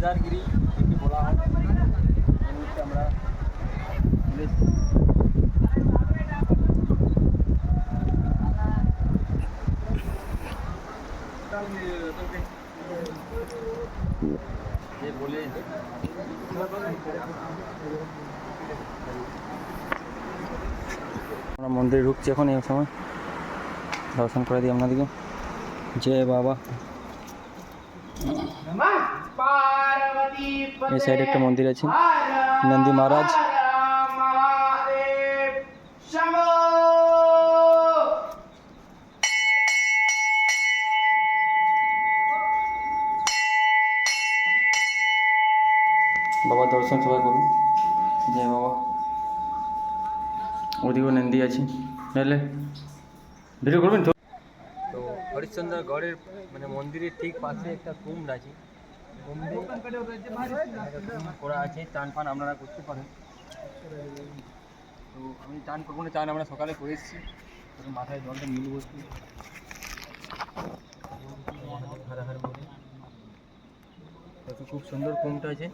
কেদারগিরি এটি বলা হয়। এই মুহূর্তে আমরা চলে এসেছি। বলে আমরা মন্দিরে ঢুকছি এখন এই সময়। দর্শন করে দিই আপনাদেরকে। জয় বাবা। এই সাইডে একটা মন্দির আছে, নন্দী মহারাজ। বাবা দর্শন সবাই করুন। জয় বাবা। ওদিকেও নন্দী আছে, নাহলে ভিডিও করবেন তো। তো হরিশ্চন্দ্র গড়ের মানে মন্দিরের ঠিক পাশে একটা কুম্ভ আছে, কুম্ভে করা আছে। চান ফান আপনারা করতে পারেন। তো আমি চান করবো না, চান আমরা সকালে করে এসেছি। মাথায় জলটা মিল বসছি হারাহার করে। খুব সুন্দর কুম্ভটা আছে।